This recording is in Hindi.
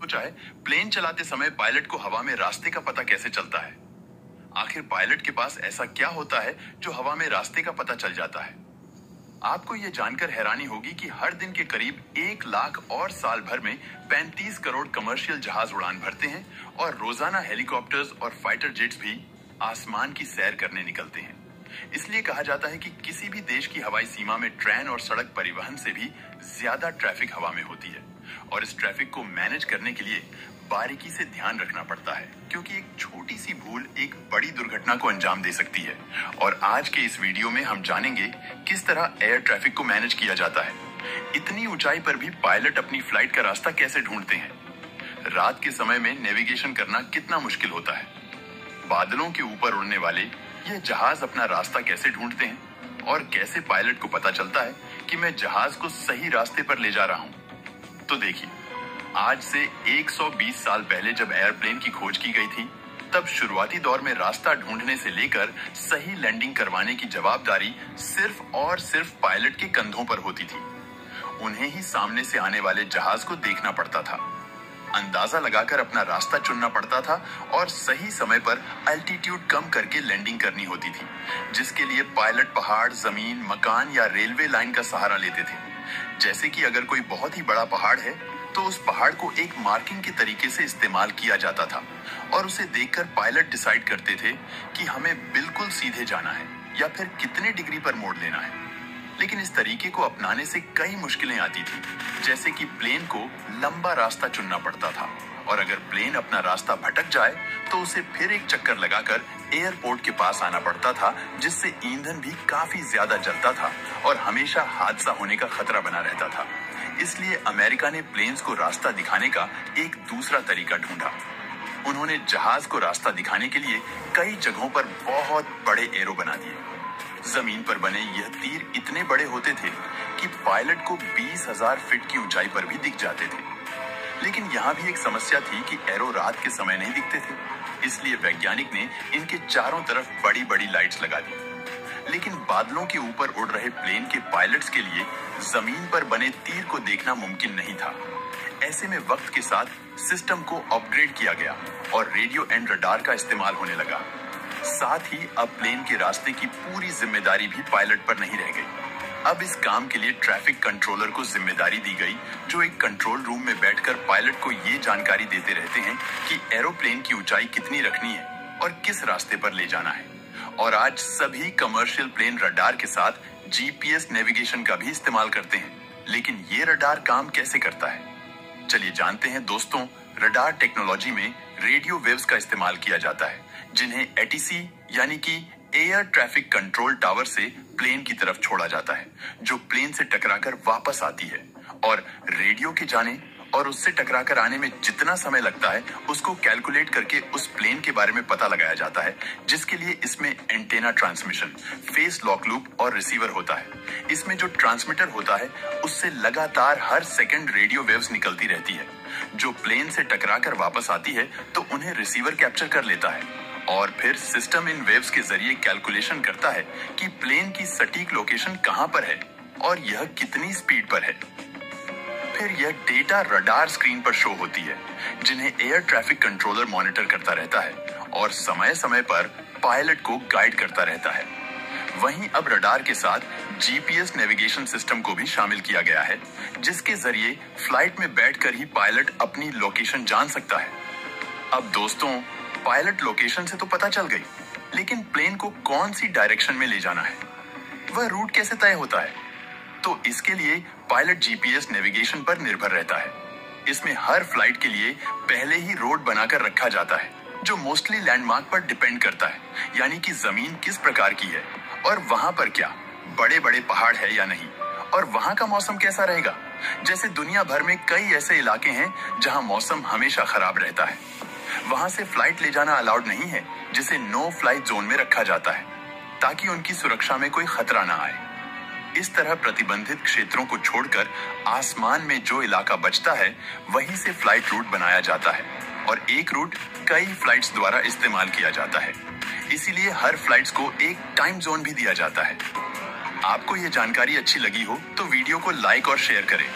सोचा है, प्लेन चलाते समय पायलट को हवा में रास्ते का पता कैसे चलता है? आखिर पायलट के पास ऐसा क्या होता है जो हवा में रास्ते का पता चल जाता है? आपको यह जानकर हैरानी होगी कि हर दिन के करीब 1 लाख और साल भर में 35 करोड़ कमर्शियल जहाज उड़ान भरते हैं और रोजाना हेलीकॉप्टर्स और फाइटर जेट्स भी आसमान की सैर करने निकलते हैं। इसलिए कहा जाता है कि किसी भी देश की हवाई सीमा में ट्रेन और सड़क परिवहन से भी ज्यादा ट्रैफिक हवा में होती है और इस ट्रैफिक को मैनेज करने के लिए बारीकी से ध्यान रखना पड़ता है, क्योंकि एक छोटी सी भूल एक बड़ी दुर्घटना को अंजाम दे सकती है। और आज के इस वीडियो में हम जानेंगे किस तरह एयर ट्रैफिक को मैनेज किया जाता है। इतनी ऊंचाई पर भी पायलट अपनी फ्लाइट का रास्ता कैसे ढूंढते हैं? रात के समय में नेविगेशन करना कितना मुश्किल होता है? बादलों के ऊपर उड़ने वाले यह जहाज अपना रास्ता कैसे ढूंढते हैं? और कैसे पायलट को पता चलता है कि मैं जहाज को सही रास्ते पर ले जा रहा हूं? तो देखिए, आज से 120 साल पहले जब एयरप्लेन की खोज की गई थी, तब शुरुआती दौर में रास्ता ढूंढने से लेकर सही लैंडिंग करवाने की जवाबदारी सिर्फ और सिर्फ पायलट के कंधों पर होती थी। उन्हें ही सामने से आने वाले जहाज को देखना पड़ता था, अंदाजा लगाकर अपना रास्ता चुनना पड़ता था और सही समय पर एल्टीट्यूड कम करके लैंडिंग करनी होती थी, जिसके लिए पायलट पहाड़, जमीन, मकान या रेलवे लाइन का सहारा लेते थे। जैसे कि अगर कोई बहुत ही बड़ा पहाड़ है तो उस पहाड़ को एक मार्किंग के तरीके से इस्तेमाल किया जाता था और उसे देखकर पायलट डिसाइड करते थे कि हमें बिल्कुल सीधे जाना है या फिर कितने डिग्री पर मोड़ लेना है। लेकिन इस तरीके को अपनाने से कई मुश्किलें आती थी, जैसे कि प्लेन को लंबा रास्ता चुनना पड़ता था और अगर प्लेन अपना रास्ता भटक जाए तो उसे फिर एक चक्कर लगाकर एयरपोर्ट के पास आना पड़ता था, जिससे ईंधन भी काफी ज्यादा जलता था और हमेशा हादसा होने का खतरा बना रहता था। इसलिए अमेरिका ने प्लेन्स को रास्ता दिखाने का एक दूसरा तरीका ढूंढा। उन्होंने जहाज को रास्ता दिखाने के लिए कई जगहों पर बहुत बड़े एरो बना दिए। जमीन पर बने यह तीर इतने बड़े होते थे कि पायलट को 20,000 फीट की ऊंचाई पर भी दिख जाते थे। लेकिन यहाँ भी एक समस्या थी कि एरो रात के समय नहीं दिखते थे, इसलिए वैज्ञानिक ने इनके चारों तरफ बड़ी बड़ी लाइट्स लगा दी। लेकिन बादलों के ऊपर उड़ रहे प्लेन के पायलट्स के लिए जमीन पर बने तीर को देखना मुमकिन नहीं था। ऐसे में वक्त के साथ सिस्टम को अपग्रेड किया गया और रेडियो एंड रडार का इस्तेमाल होने लगा। साथ ही अब प्लेन के रास्ते की पूरी जिम्मेदारी भी पायलट पर नहीं रह गई। अब इस काम के लिए ट्रैफिक कंट्रोलर को जिम्मेदारी दी गई, जो एक कंट्रोल रूम में बैठकर पायलट को ये जानकारी देते रहते हैं कि एरोप्लेन की ऊंचाई कितनी रखनी है और किस रास्ते पर ले जाना है। और आज सभी कमर्शियल प्लेन रडार के साथ जीपीएस नेविगेशन का भी इस्तेमाल करते हैं। लेकिन ये रडार काम कैसे करता है? चलिए जानते हैं दोस्तों। रडार टेक्नोलॉजी में रेडियो वेव्स का इस्तेमाल किया जाता है, जिन्हें एटीसी यानी कि एयर ट्रैफिक कंट्रोल टावर से प्लेन की तरफ छोड़ा जाता है, जो प्लेन से टकराकर वापस आती है। और रेडियो के जाने और उससे टकराकर आने में जितना समय लगता है, उसको कैलकुलेट करके उस प्लेन के बारे में पता लगाया जाता है, जिसके लिए इसमें antenna transmission, face lock loop और रिसीवर होता है। इसमें जो ट्रांसमीटर होता है, उससे लगातार हर सेकंड रेडियो वेव्स निकलती रहती है, जो प्लेन से टकराकर वापस आती है तो उन्हें रिसीवर कैप्चर कर लेता है और फिर सिस्टम इन वेव्स के जरिए कैलकुलेशन करता है कि प्लेन की सटीक लोकेशन कहां पर है और यह कितनी स्पीड पर है। फिर यह डेटा रडार स्क्रीन पर शो होती है, जिन्हें एयर ट्रैफिक कंट्रोलर मॉनिटर करता रहता है और समय समय पर पायलट को गाइड करता रहता है। वहीं अब रडार के साथ जीपीएस नेविगेशन सिस्टम को भी शामिल किया गया है, जिसके जरिए फ्लाइट में बैठकर ही पायलट अपनी लोकेशन जान सकता है। अब दोस्तों, पायलट लोकेशन से तो पता चल गई, लेकिन प्लेन को कौन सी डायरेक्शन में ले जाना है, वह रूट कैसे तय होता है? तो इसके लिए पायलट जीपीएस नेविगेशन पर निर्भर रहता है। इसमें हर फ्लाइट के लिए पहले ही रोड बनाकर रखा जाता है, जो मोस्टली लैंडमार्क पर डिपेंड करता है, यानी कि जमीन किस प्रकार की है और वहां पर क्या बड़े बड़े पहाड़ है या नहीं, और वहां का मौसम कैसा रहेगा। जैसे दुनिया भर में कई ऐसे इलाके हैं जहां मौसम हमेशा खराब रहता है, वहां से फ्लाइट ले जाना अलाउड नहीं है, जिसे नो फ्लाइट जोन में रखा जाता है, ताकि उनकी सुरक्षा में कोई खतरा ना आए। इस तरह प्रतिबंधित क्षेत्रों को छोड़कर आसमान में जो इलाका बचता है, वहीं से फ्लाइट रूट बनाया जाता है और एक रूट कई फ्लाइट्स द्वारा इस्तेमाल किया जाता है। इसीलिए हर फ्लाइट्स को एक टाइम जोन भी दिया जाता है। आपको ये जानकारी अच्छी लगी हो तो वीडियो को लाइक और शेयर करें।